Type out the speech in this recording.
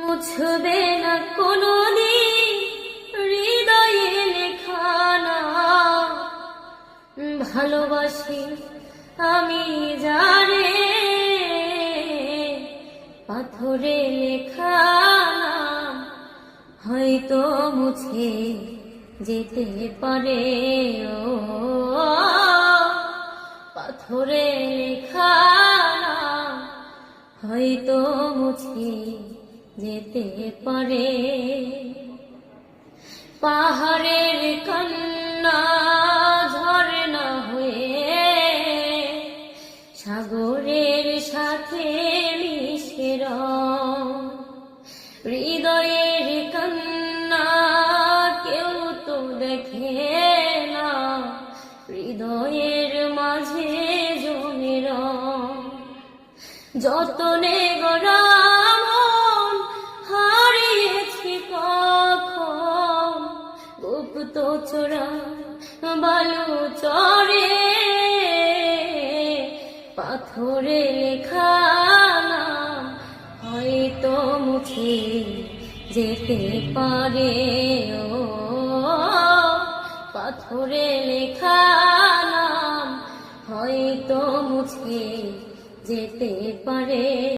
মুছবে না কোনোদিন হৃদয়ে লেখা নাম। ভালোবাসি আমি যারে, পাথরে লেখা নাম হয়তো মুছে যেতে পারে। ও পাথরে লেখা নাম হয়তো মুছে যেতে পারে। পাহাড়ের কান্না ঝরনা হয়ে সাগরের সাথে মিশে রং। হৃদয়ের কান্না কেউ তো দেখে না, হৃদয়ের মাঝে জমে রং। যতনে গড়া মন হারিয়েছি কখন, গুপ্ত চোরা বালু চরে পাথরে লেখা নাম হয়তো মুছে যেতে পারে। ও পাথরে লেখা নাম হয়তো মুছে যেতে পারে।